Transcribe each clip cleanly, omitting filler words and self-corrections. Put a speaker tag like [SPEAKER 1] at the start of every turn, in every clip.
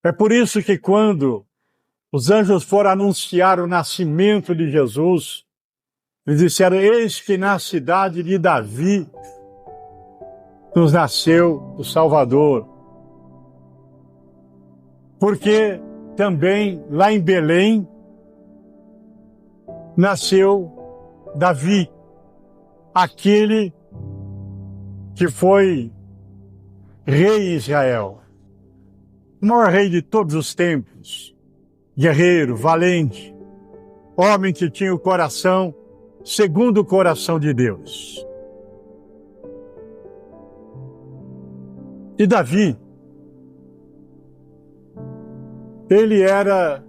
[SPEAKER 1] É por isso que quando os anjos foram anunciar o nascimento de Jesus, eles disseram: eis que na cidade de Davi nos nasceu o Salvador. Porque também lá em Belém nasceu Davi, aquele que foi rei de Israel, o maior rei de todos os tempos, guerreiro, valente, homem que tinha o coração segundo o coração de Deus. E Davi, ele era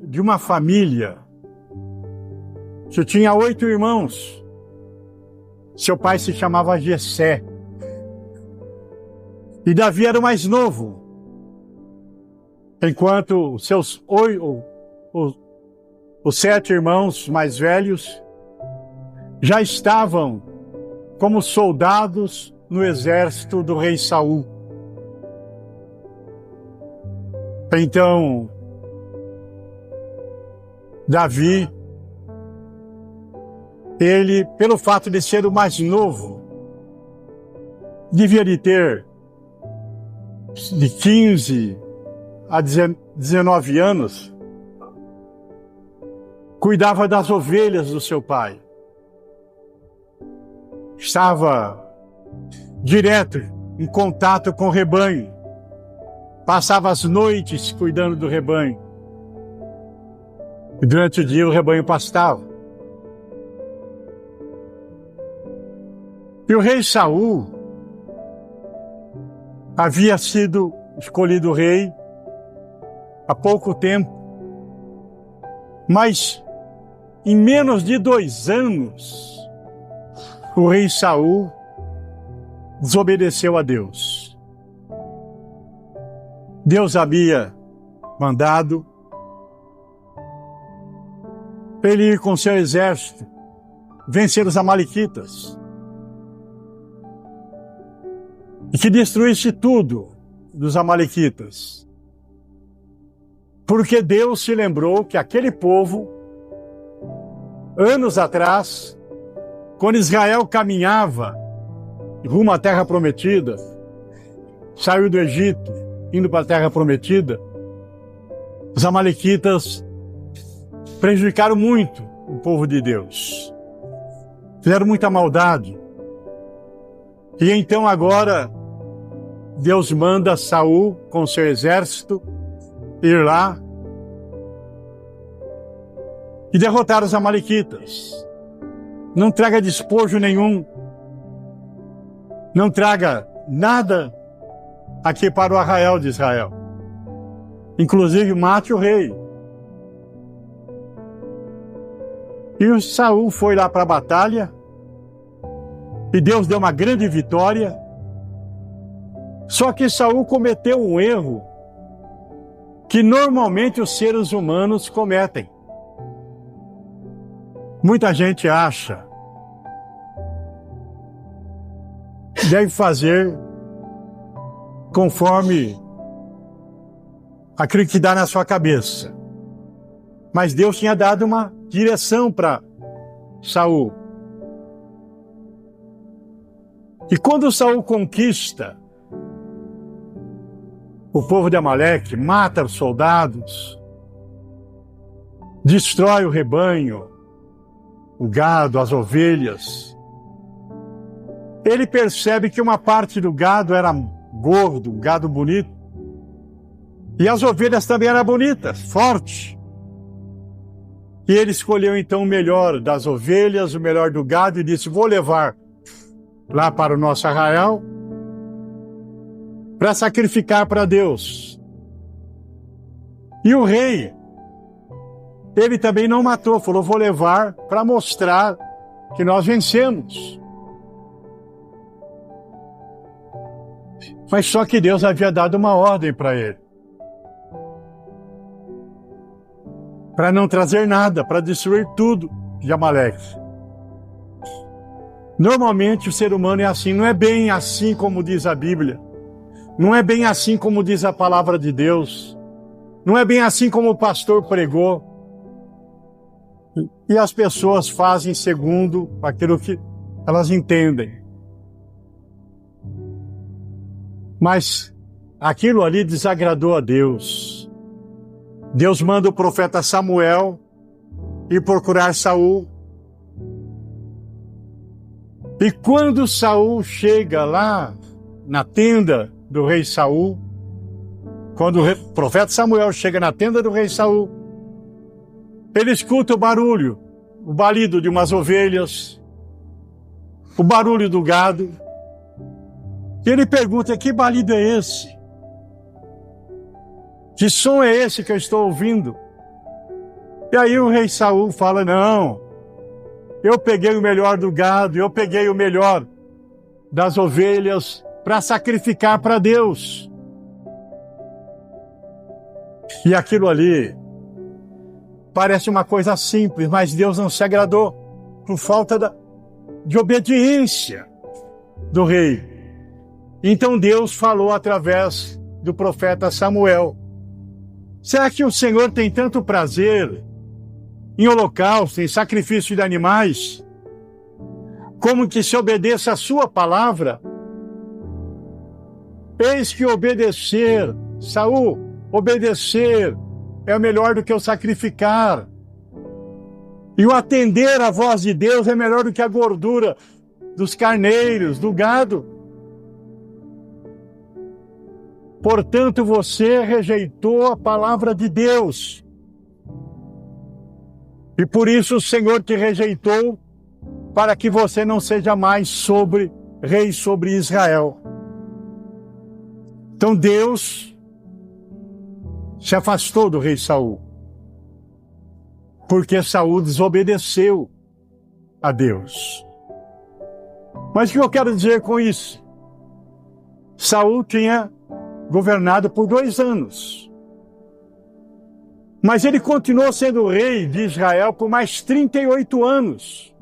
[SPEAKER 1] de uma família que tinha 8 irmãos. Seu pai se chamava Jessé. E Davi era o mais novo, enquanto os 7 irmãos mais velhos já estavam como soldados no exército do rei Saul. Então, Davi, ele, pelo fato de ser o mais novo, devia de ter de 15 a 19 anos, cuidava das ovelhas do seu pai. Estava direto em contato com o rebanho. Passava as noites cuidando do rebanho. E durante o dia o rebanho pastava. E o rei Saul havia sido escolhido rei há pouco tempo. Mas em menos de 2 anos, o rei Saul desobedeceu a Deus. Deus havia mandado ele ir com seu exército vencer os amalequitas e que destruísse tudo dos amalequitas. Porque Deus se lembrou que aquele povo, anos atrás, quando Israel caminhava rumo à Terra Prometida, saiu do Egito, indo para a Terra Prometida, os amalequitas prejudicaram muito o povo de Deus. Fizeram muita maldade. E então agora, Deus manda Saul com seu exército ir lá e derrotar os amalequitas. Não traga despojo nenhum. Não traga nada aqui para o arraial de Israel. Inclusive mate o rei. E o Saul foi lá para a batalha. E Deus deu uma grande vitória. Só que Saul cometeu um erro que normalmente os seres humanos cometem. Muita gente acha que deve fazer conforme aquilo que dá na sua cabeça. Mas Deus tinha dado uma direção para Saul. E quando Saul conquista o povo de Amaleque, mata os soldados, destrói o rebanho, o gado, as ovelhas, ele percebe que uma parte do gado era gordo, um gado bonito, e as ovelhas também eram bonitas, fortes. E ele escolheu então o melhor das ovelhas, o melhor do gado, e disse: vou levar lá para o nosso arraial para sacrificar para Deus. E o rei, ele também não matou, falou: vou levar para mostrar que nós vencemos. Mas só que Deus havia dado uma ordem para ele, para não trazer nada, para destruir tudo de Amaleque. Normalmente o ser humano é assim, não é bem assim como diz a Bíblia, não é bem assim como diz a palavra de Deus. Não é bem assim como o pastor pregou. E as pessoas fazem segundo aquilo que elas entendem. Mas aquilo ali desagradou a Deus. Deus manda o profeta Samuel ir procurar Saul. E quando Saul chega lá na tenda do rei Saul, quando o profeta Samuel chega na tenda do rei Saul, ele escuta o barulho, o balido de umas ovelhas, o barulho do gado. E ele pergunta: que balido é esse? Que som é esse que eu estou ouvindo? E aí o rei Saul fala: não, eu peguei o melhor do gado, eu peguei o melhor das ovelhas para sacrificar para Deus. E aquilo ali parece uma coisa simples, mas Deus não se agradou por falta de obediência do rei. Então Deus falou através do profeta Samuel: será que o Senhor tem tanto prazer em holocausto, em sacrifício de animais, como que se obedeça a sua palavra? Eis que obedecer, Saul, obedecer é melhor do que o sacrificar. E o atender à voz de Deus é melhor do que a gordura dos carneiros, do gado. Portanto, você rejeitou a palavra de Deus. E por isso o Senhor te rejeitou, para que você não seja mais rei sobre Israel. Então Deus se afastou do rei Saul, porque Saul desobedeceu a Deus. Mas o que eu quero dizer com isso? Saul tinha governado por 2 anos. Mas ele continuou sendo rei de Israel por mais 38 anos.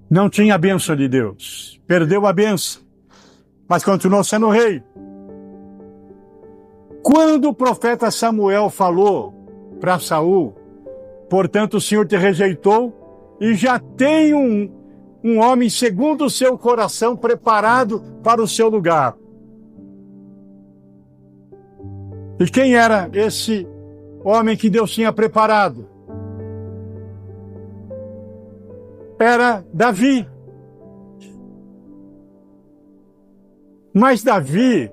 [SPEAKER 1] Não tinha a bênção de Deus. Perdeu a bênção, mas continuou sendo rei. Quando o profeta Samuel falou para Saul: portanto o Senhor te rejeitou e já tem um homem segundo o seu coração preparado para o seu lugar. E quem era esse homem que Deus tinha preparado? Era Davi. Mas Davi,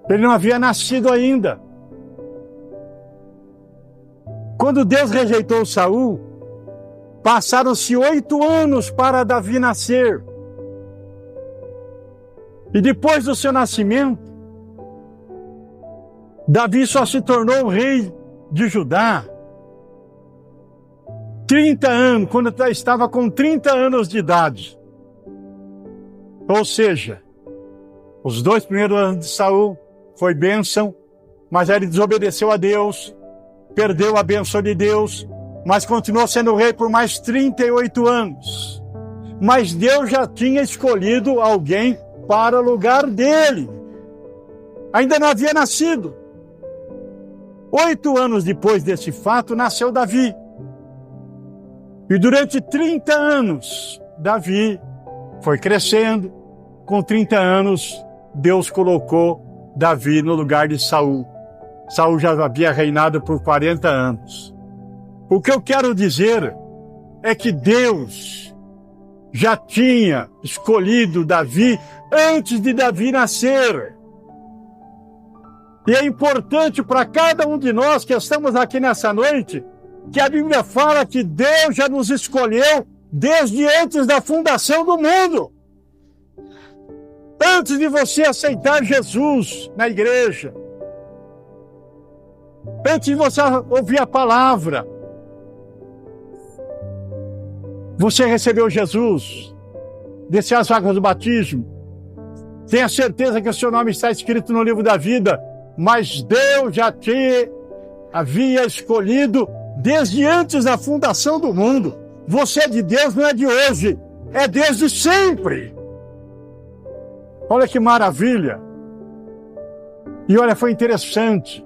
[SPEAKER 1] ele não havia nascido ainda. Quando Deus rejeitou Saul, passaram-se 8 anos para Davi nascer. E depois do seu nascimento, Davi só se tornou rei de Judá 30 anos, quando estava com 30 anos de idade. Ou seja, os 2 primeiros anos de Saul foi bênção, mas ele desobedeceu a Deus, perdeu a bênção de Deus, mas continuou sendo rei por mais 38 anos. Mas Deus já tinha escolhido alguém para o lugar dele. Ainda não havia nascido. 8 anos depois desse fato, nasceu Davi. E durante 30 anos, Davi foi crescendo. Com 30 anos, Deus colocou Davi no lugar de Saul. Saul já havia reinado por 40 anos. O que eu quero dizer é que Deus já tinha escolhido Davi antes de Davi nascer. E é importante para cada um de nós que estamos aqui nessa noite, que a Bíblia fala que Deus já nos escolheu desde antes da fundação do mundo. Antes de você aceitar Jesus na igreja, antes de você ouvir a palavra, você recebeu Jesus, desceu as águas do batismo, tenha certeza que o seu nome está escrito no livro da vida, mas Deus já te havia escolhido desde antes da fundação do mundo. Você é de Deus, não é de hoje, é desde sempre. Olha que maravilha. E olha, foi interessante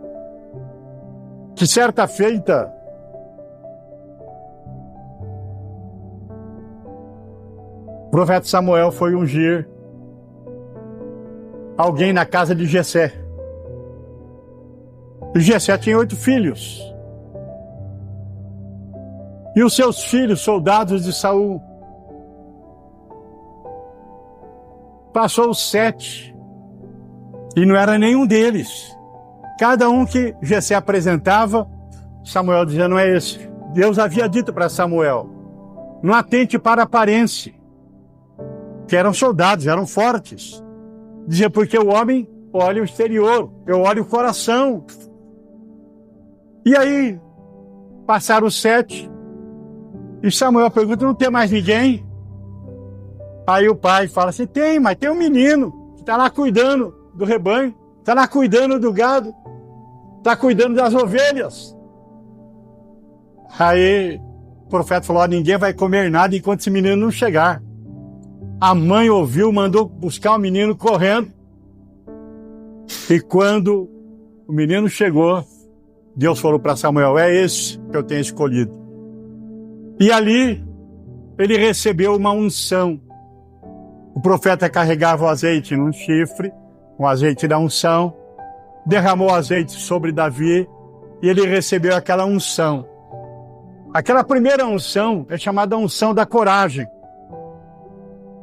[SPEAKER 1] que certa feita o profeta Samuel foi ungir alguém na casa de Jessé. E Jessé tinha 8 filhos. E os seus filhos, soldados de Saul, passou os 7. E não era nenhum deles. Cada um que Jessé apresentava, Samuel dizia, não é esse. Deus havia dito para Samuel, não atente para a aparência. Que eram soldados, eram fortes. Dizia, porque o homem olha o exterior, eu olho o coração. E aí, passaram os 7, e Samuel pergunta, não tem mais ninguém? Aí o pai fala assim, tem, mas tem um menino que está lá cuidando do rebanho, está lá cuidando do gado, está cuidando das ovelhas. Aí o profeta falou, ninguém vai comer nada enquanto esse menino não chegar. A mãe ouviu, mandou buscar o menino correndo. E quando o menino chegou, Deus falou para Samuel, é esse que eu tenho escolhido. E ali ele recebeu uma unção. O profeta carregava o azeite num chifre, o azeite da unção, derramou o azeite sobre Davi e ele recebeu aquela unção. Aquela primeira unção é chamada unção da coragem.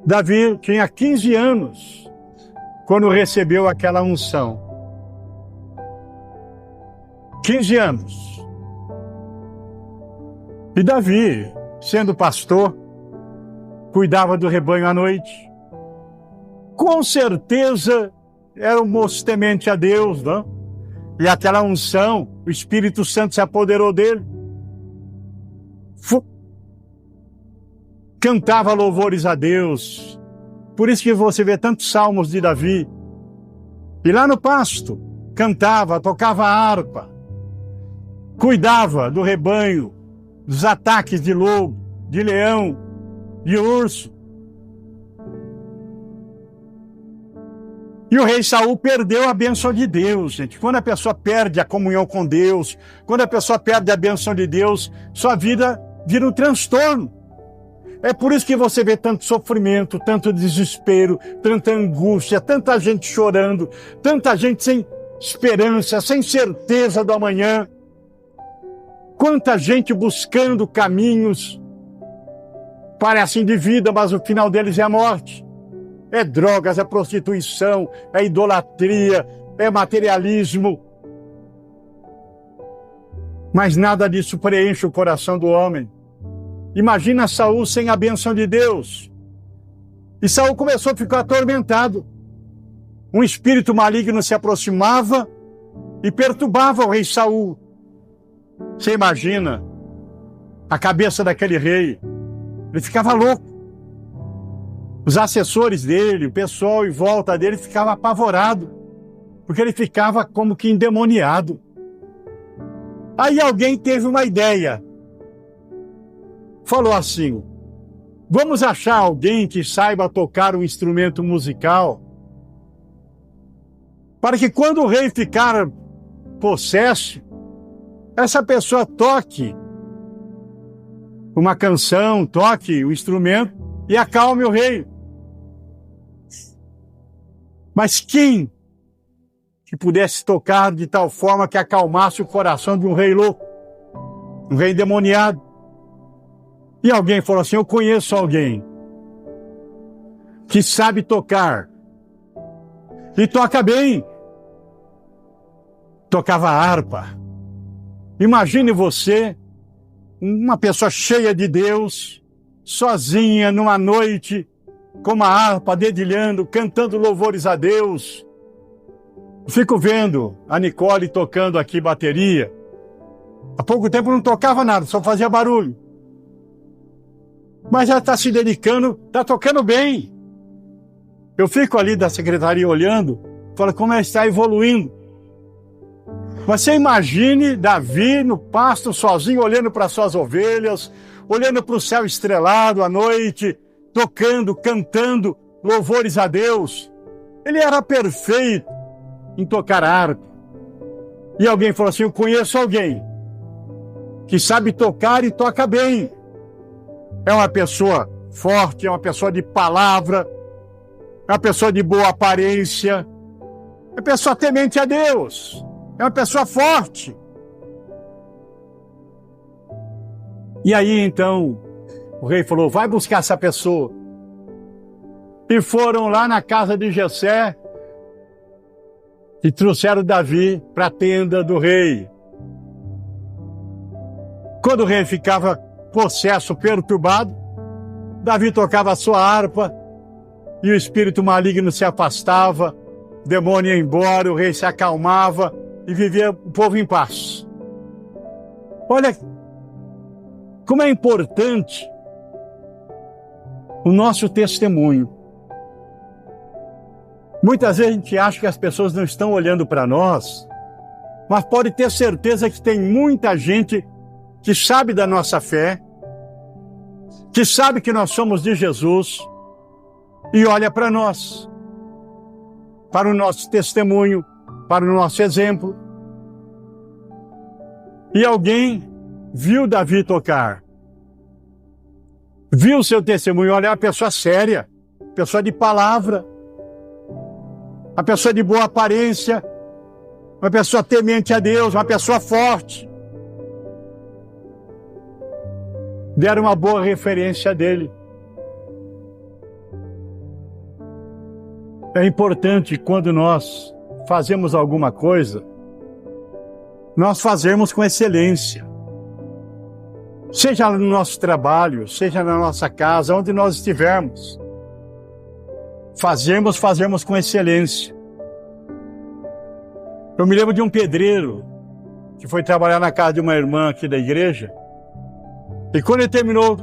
[SPEAKER 1] Davi tinha 15 anos quando recebeu aquela unção. 15 anos. E Davi, sendo pastor, cuidava do rebanho à noite. Com certeza era um moço temente a Deus, não? E aquela unção, o Espírito Santo se apoderou dele. Cantava louvores a Deus. Por isso que você vê tantos salmos de Davi. E lá no pasto, cantava, tocava harpa. Cuidava do rebanho, dos ataques de lobo, de leão, de urso. E o rei Saul perdeu a bênção de Deus, gente. Quando a pessoa perde a comunhão com Deus, quando a pessoa perde a bênção de Deus, sua vida vira um transtorno. É por isso que você vê tanto sofrimento, tanto desespero, tanta angústia, tanta gente chorando, tanta gente sem esperança, sem certeza do amanhã. Quanta gente buscando caminhos, parecem de vida, mas o final deles é a morte. É drogas, é prostituição, é idolatria, é materialismo. Mas nada disso preenche o coração do homem. Imagina Saul sem a bênção de Deus. E Saul começou a ficar atormentado. Um espírito maligno se aproximava e perturbava o rei Saul. Você imagina a cabeça daquele rei? Ele ficava louco. Os assessores dele, o pessoal em volta dele ficava apavorado, porque ele ficava como que endemoniado. Aí alguém teve uma ideia. Falou assim, vamos achar alguém que saiba tocar um instrumento musical, para que quando o rei ficar possesso, essa pessoa toque uma canção, toque o instrumento e acalme o rei. Mas quem que pudesse tocar de tal forma que acalmasse o coração de um rei louco, um rei endemoniado? E alguém falou assim, eu conheço alguém que sabe tocar e toca bem. Tocava harpa. Imagine você, uma pessoa cheia de Deus, sozinha numa noite, com uma harpa, dedilhando, cantando louvores a Deus. Fico vendo a Nicole tocando aqui bateria. Há pouco tempo não tocava nada, só fazia barulho. Mas ela está se dedicando, está tocando bem. Eu fico ali da secretaria olhando, falo como ela está evoluindo. Você imagine Davi no pasto sozinho, olhando para suas ovelhas, olhando para o céu estrelado à noite, tocando, cantando louvores a Deus. Ele era perfeito em tocar harpa. E alguém falou assim, eu conheço alguém que sabe tocar e toca bem. É uma pessoa forte, é uma pessoa de palavra, é uma pessoa de boa aparência, é uma pessoa temente a Deus, é uma pessoa forte. E aí então o rei falou, vai buscar essa pessoa. E foram lá na casa de Jessé e trouxeram Davi para a tenda do rei. Quando o rei ficava possesso, perturbado, Davi tocava a sua harpa e o espírito maligno se afastava, o demônio ia embora, o rei se acalmava e vivia o povo em paz. Olha como é importante o nosso testemunho. Muitas vezes a gente acha que as pessoas não estão olhando para nós, mas pode ter certeza que tem muita gente que sabe da nossa fé, que sabe que nós somos de Jesus e olha para nós, para o nosso testemunho, para o nosso exemplo. E alguém viu Davi tocar, viu seu testemunho, olha, é uma pessoa séria, pessoa de palavra, uma pessoa de boa aparência, uma pessoa temente a Deus, uma pessoa forte. Deram uma boa referência dele. É importante quando nós fazemos alguma coisa, nós fazemos com excelência. Seja no nosso trabalho, seja na nossa casa, onde nós estivermos. Fazemos com excelência. Eu me lembro de um pedreiro que foi trabalhar na casa de uma irmã aqui da igreja. E quando ele terminou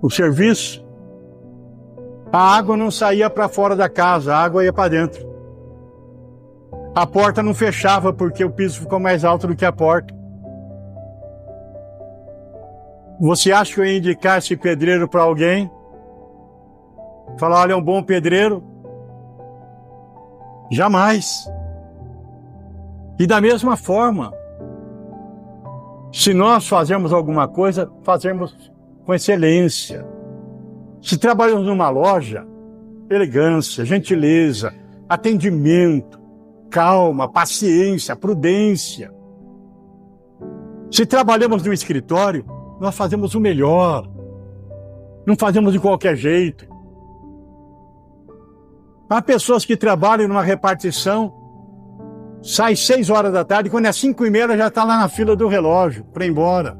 [SPEAKER 1] o serviço, a água não saía para fora da casa, a água ia para dentro. A porta não fechava porque o piso ficou mais alto do que a porta. Você acha que eu ia indicar esse pedreiro para alguém? Falar, olha, é um bom pedreiro? Jamais. E da mesma forma, se nós fazemos alguma coisa, fazemos com excelência. Se trabalhamos numa loja, elegância, gentileza, atendimento, calma, paciência, prudência. Se trabalhamos no escritório, nós fazemos o melhor. Não fazemos de qualquer jeito. Há pessoas que trabalham numa repartição, sai 6 horas da tarde, quando é 5h30 já está lá na fila do relógio para ir embora,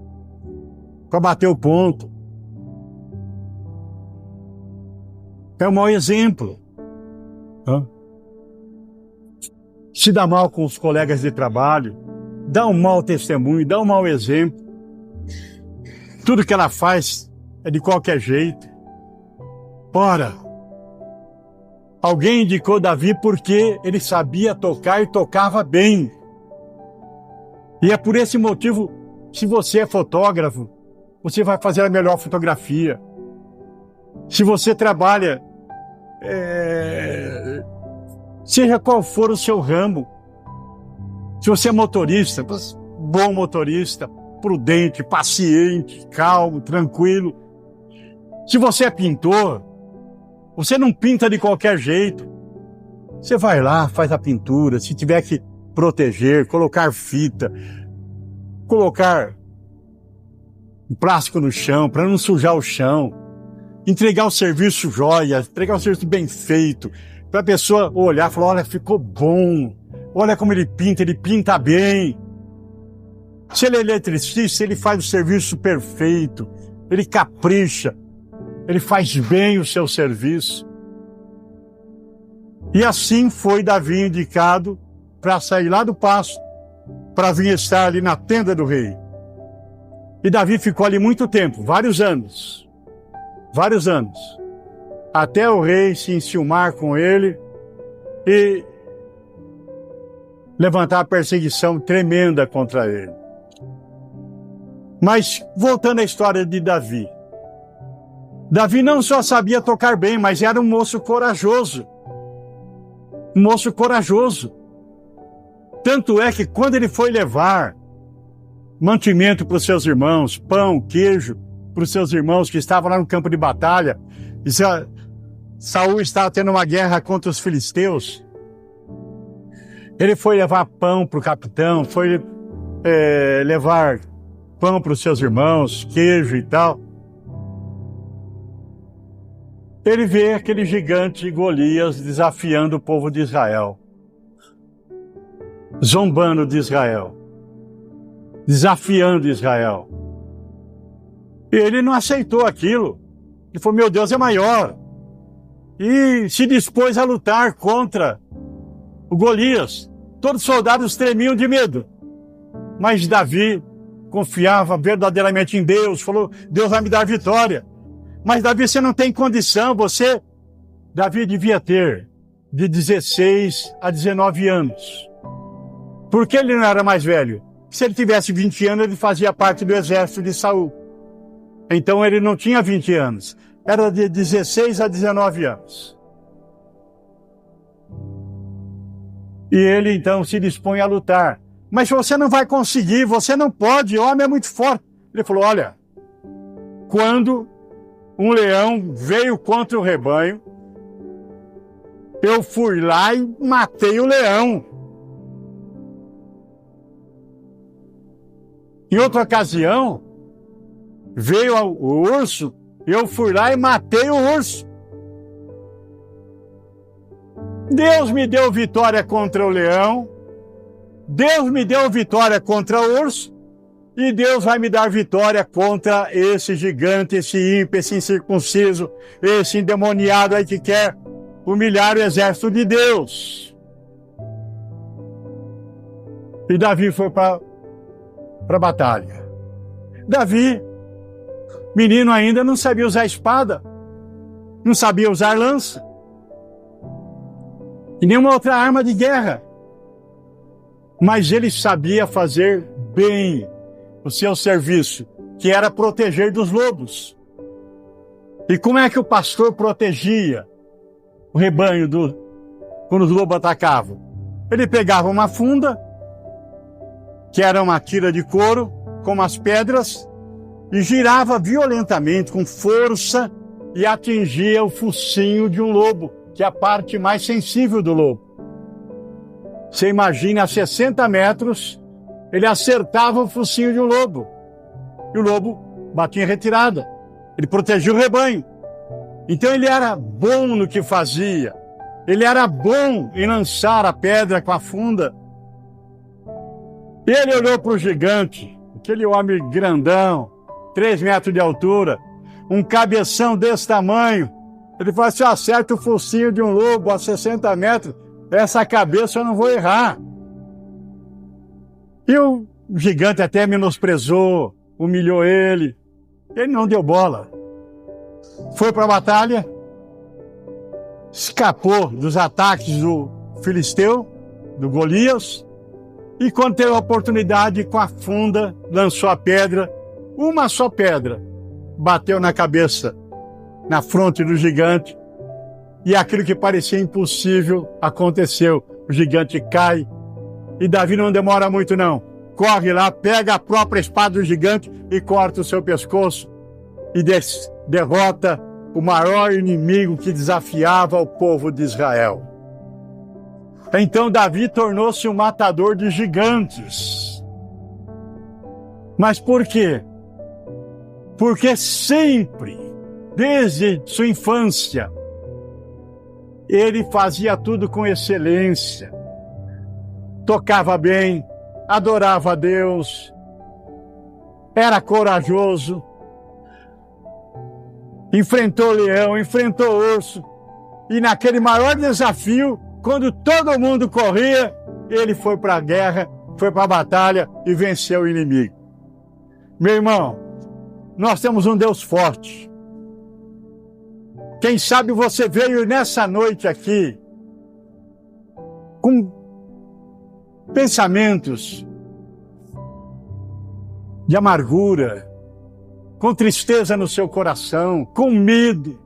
[SPEAKER 1] para bater o ponto. É um mau exemplo. Se dá mal com os colegas de trabalho, dá um mau testemunho, dá um mau exemplo. Tudo que ela faz é de qualquer jeito. Ora, alguém indicou Davi porque ele sabia tocar e tocava bem. E é por esse motivo, se você é fotógrafo, você vai fazer a melhor fotografia. Se você trabalha, seja qual for o seu ramo, se você é motorista, bom motorista, prudente, paciente, calmo, tranquilo. Se você é pintor, você não pinta de qualquer jeito. Você vai lá, faz a pintura, se tiver que proteger, colocar fita, colocar um plástico no chão para não sujar o chão, entregar o serviço jóia, entregar o serviço bem feito, para a pessoa olhar e falar, olha, ficou bom, olha como ele pinta bem. Se ele é eletricista, ele faz o serviço perfeito, ele capricha, ele faz bem o seu serviço. E assim foi Davi indicado para sair lá do pasto, para vir estar ali na tenda do rei. E Davi ficou ali muito tempo, vários anos, até o rei se enciumar com ele e levantar a perseguição tremenda contra ele. Mas, voltando à história de Davi, Davi não só sabia tocar bem, mas era um moço corajoso. Um moço corajoso. Tanto é que quando ele foi levar mantimento para os seus irmãos, pão, queijo, para os seus irmãos que estavam lá no campo de batalha, e Saul estava tendo uma guerra contra os filisteus, ele foi levar pão para o capitão, foi levar pão para os seus irmãos, queijo e tal. Ele vê aquele gigante Golias desafiando o povo de Israel, zombando de Israel, desafiando Israel. E ele não aceitou aquilo. Ele falou, meu Deus é maior. E se dispôs a lutar contra o Golias. Todos os soldados tremiam de medo. Mas Davi confiava verdadeiramente em Deus, falou, Deus vai me dar vitória. Mas Davi, você não tem condição, Davi devia ter de 16 a 19 anos. Por que ele não era mais velho? Se ele tivesse 20 anos, ele fazia parte do exército de Saul. Então ele não tinha 20 anos. Era de 16 a 19 anos. E ele então se dispõe a lutar. Mas você não vai conseguir, você não pode, o homem é muito forte. Ele falou, olha, quando um leão veio contra o rebanho, eu fui lá e matei o leão. Em outra ocasião, veio o urso, eu fui lá e matei o urso. Deus me deu vitória contra o leão, Deus me deu vitória contra o urso, e Deus vai me dar vitória contra esse gigante, esse ímpio, esse incircunciso, esse endemoniado aí que quer humilhar o exército de Deus. E Davi foi para a batalha. Davi, menino ainda, não sabia usar espada, não sabia usar lança, e nenhuma outra arma de guerra. Mas ele sabia fazer bem o seu serviço, que era proteger dos lobos. E como é que o pastor protegia o rebanho quando os lobos atacavam? Ele pegava uma funda, que era uma tira de couro, com umas pedras, e girava violentamente, com força, e atingia o focinho de um lobo, que é a parte mais sensível do lobo. Você imagina, a 60 metros, ele acertava o focinho de um lobo. E o lobo batia em retirada. Ele protegia o rebanho. Então ele era bom no que fazia. Ele era bom em lançar a pedra com a funda. Ele olhou para o gigante, aquele homem grandão, 3 metros de altura, um cabeção desse tamanho. Ele falou assim, acerta o focinho de um lobo a 60 metros, essa cabeça eu não vou errar. E o gigante até menosprezou, humilhou ele. Ele não deu bola. Foi para a batalha, escapou dos ataques do filisteu, do Golias, e quando teve a oportunidade, com a funda, lançou a pedra, uma só pedra, bateu na cabeça, na fronte do gigante, e aquilo que parecia impossível aconteceu. O gigante cai, e Davi não demora muito não. Corre lá, pega a própria espada do gigante e corta o seu pescoço, e derrota o maior inimigo que desafiava o povo de Israel. Então Davi tornou-se um matador de gigantes. Mas por quê? Porque sempre, desde sua infância, ele fazia tudo com excelência. Tocava bem, adorava a Deus, era corajoso, enfrentou o leão, enfrentou o urso, e naquele maior desafio, quando todo mundo corria, ele foi para a guerra, foi para a batalha e venceu o inimigo. Meu irmão, nós temos um Deus forte. Quem sabe você veio nessa noite aqui com pensamentos de amargura, com tristeza no seu coração, com medo,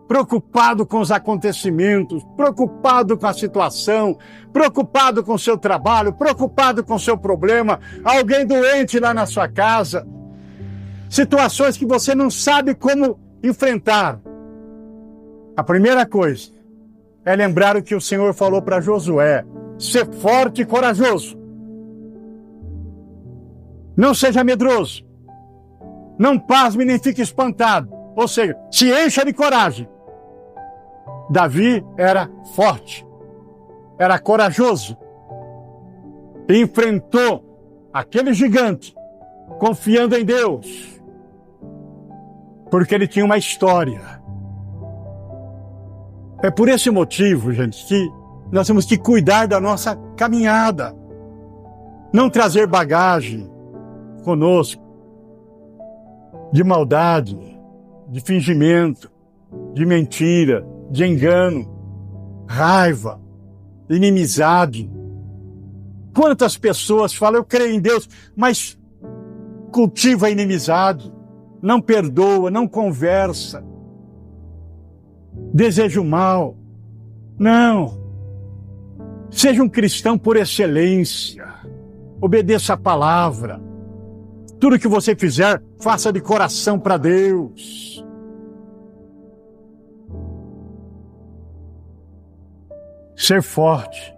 [SPEAKER 1] preocupado com os acontecimentos, preocupado com a situação, preocupado com o seu trabalho, preocupado com o seu problema, alguém doente lá na sua casa, situações que você não sabe como enfrentar. A primeira coisa é lembrar o que o Senhor falou para Josué: ser forte e corajoso. Não seja medroso. Não pasme nem fique espantado. Ou seja, se encha de coragem. Davi era forte, era corajoso, e enfrentou aquele gigante, confiando em Deus, porque ele tinha uma história. É por esse motivo, gente, que nós temos que cuidar da nossa caminhada, não trazer bagagem conosco, de maldade, de fingimento, de mentira, de engano, raiva, inimizade. Quantas pessoas falam, eu creio em Deus, mas cultiva a inimizade, não perdoa, não conversa, deseja o mal. Não. Seja um cristão por excelência, obedeça a palavra. Tudo que você fizer, faça de coração para Deus. Ser forte.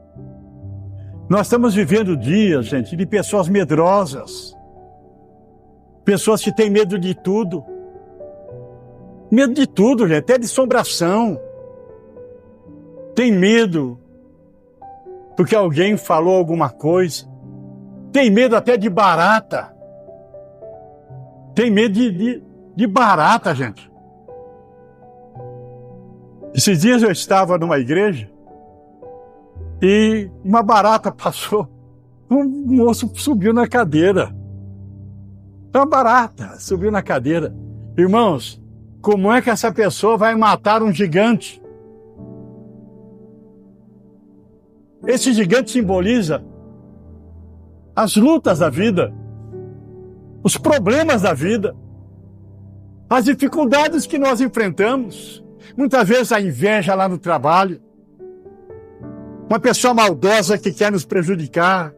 [SPEAKER 1] Nós estamos vivendo dias, gente, de pessoas medrosas. Pessoas que têm medo de tudo. Medo de tudo, gente, até de assombração. Tem medo porque alguém falou alguma coisa. Tem medo até de barata. Tem medo de barata, gente. Esses dias eu estava numa igreja e uma barata passou. Um moço subiu na cadeira. Uma barata subiu na cadeira. Irmãos, como é que essa pessoa vai matar um gigante? Esse gigante simboliza as lutas da vida, os problemas da vida, as dificuldades que nós enfrentamos. Muitas vezes a inveja lá no trabalho, uma pessoa maldosa que quer nos prejudicar.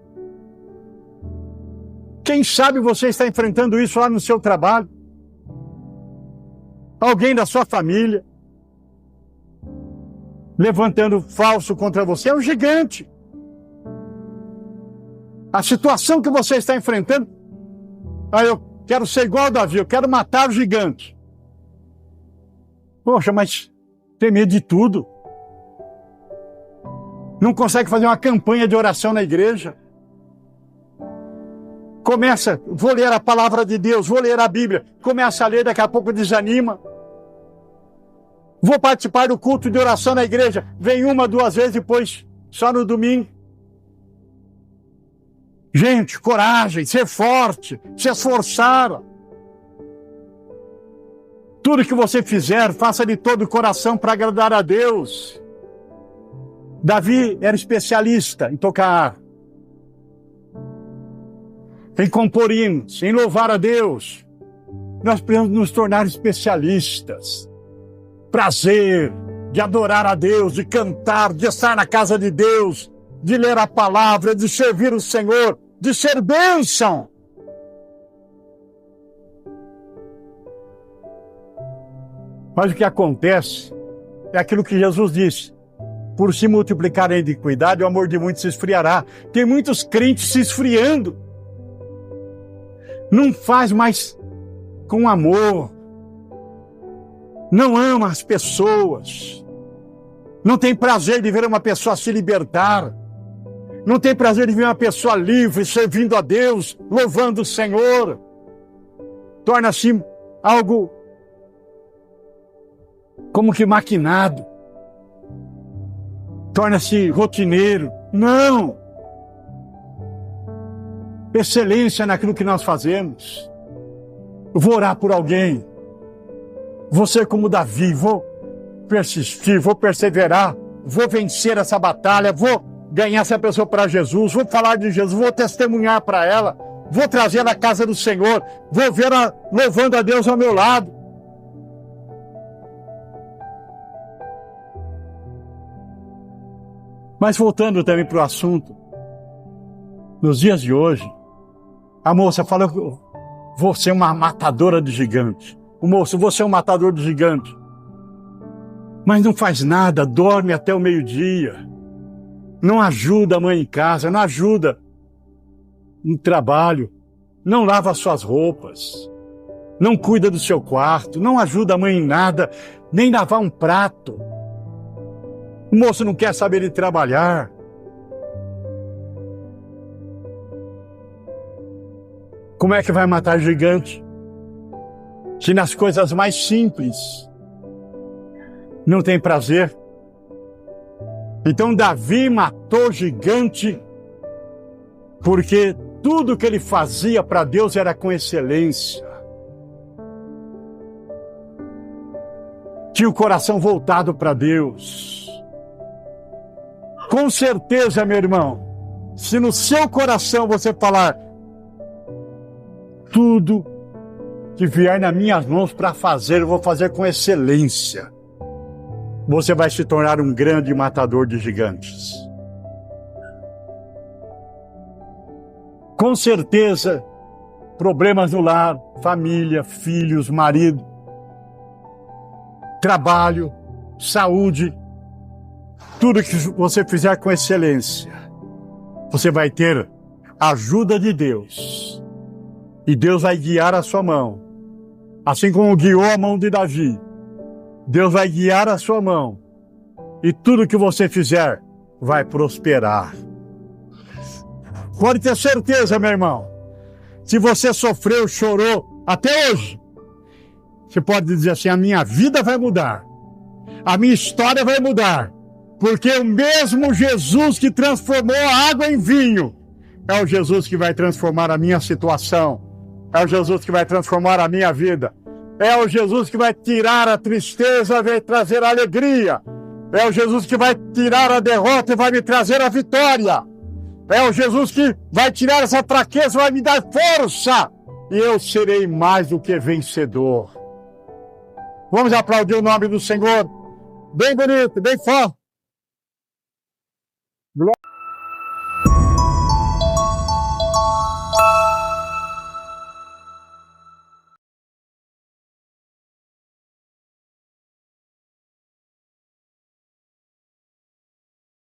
[SPEAKER 1] Quem sabe você está enfrentando isso lá no seu trabalho? Alguém da sua família levantando falso contra você, é um gigante. A situação que você está enfrentando, eu quero ser igual a Davi, eu quero matar o gigante. Poxa, mas tem medo de tudo. Não consegue fazer uma campanha de oração na igreja. Começa, vou ler a palavra de Deus, vou ler a Bíblia. Começa a ler, daqui a pouco desanima. Vou participar do culto de oração na igreja. Vem uma, duas vezes, depois só no domingo. Gente, coragem, ser forte, se esforçar. Tudo que você fizer, faça de todo o coração para agradar a Deus. Davi era especialista em tocar, em compor hinos, em louvar a Deus. Nós precisamos nos tornar especialistas. Prazer de adorar a Deus, de cantar, de estar na casa de Deus, de ler a palavra, de servir o Senhor, de ser bênção. Mas o que acontece é aquilo que Jesus disse: por se multiplicar a iniquidade, o amor de muitos se esfriará. Tem muitos crentes se esfriando. Não faz mais com amor. Não ama as pessoas. Não tem prazer de ver uma pessoa se libertar. Não tem prazer de ver uma pessoa livre, servindo a Deus, louvando o Senhor. Torna-se algo como que maquinado. Torna-se rotineiro. Não! Excelência naquilo que nós fazemos. Eu vou orar por alguém. Vou ser como Davi, vou persistir, vou perseverar, vou vencer essa batalha, vou ganhar essa pessoa para Jesus, vou falar de Jesus, vou testemunhar para ela, vou trazer na casa do Senhor, vou ver louvando a Deus ao meu lado. Mas voltando também para o assunto, nos dias de hoje, a moça fala, você é uma matadora de gigante. O moço, você é um matador de gigante. Mas não faz nada, dorme até o meio-dia. Não ajuda a mãe em casa, não ajuda no trabalho, não lava as suas roupas, não cuida do seu quarto, não ajuda a mãe em nada, nem lavar um prato. O moço não quer saber de trabalhar. Como é que vai matar gigante? Se nas coisas mais simples não tem prazer. Então Davi matou gigante porque tudo que ele fazia para Deus era com excelência. Tinha o coração voltado para Deus. Com certeza, meu irmão, se no seu coração você falar tudo que vier nas minhas mãos para fazer, eu vou fazer com excelência, você vai se tornar um grande matador de gigantes. Com certeza, problemas no lar, família, filhos, marido, trabalho, saúde, tudo que você fizer com excelência, você vai ter a ajuda de Deus. E Deus vai guiar a sua mão. Assim como guiou a mão de Davi, Deus vai guiar a sua mão. E tudo que você fizer vai prosperar. Pode ter certeza, meu irmão. Se você sofreu, chorou até hoje, você pode dizer assim, a minha vida vai mudar. A minha história vai mudar. Porque o mesmo Jesus que transformou a água em vinho é o Jesus que vai transformar a minha situação. É o Jesus que vai transformar a minha vida. É o Jesus que vai tirar a tristeza e vai trazer a alegria. É o Jesus que vai tirar a derrota e vai me trazer a vitória. É o Jesus que vai tirar essa fraqueza e vai me dar força. E eu serei mais do que vencedor. Vamos aplaudir o nome do Senhor. Bem bonito, bem forte. Glória.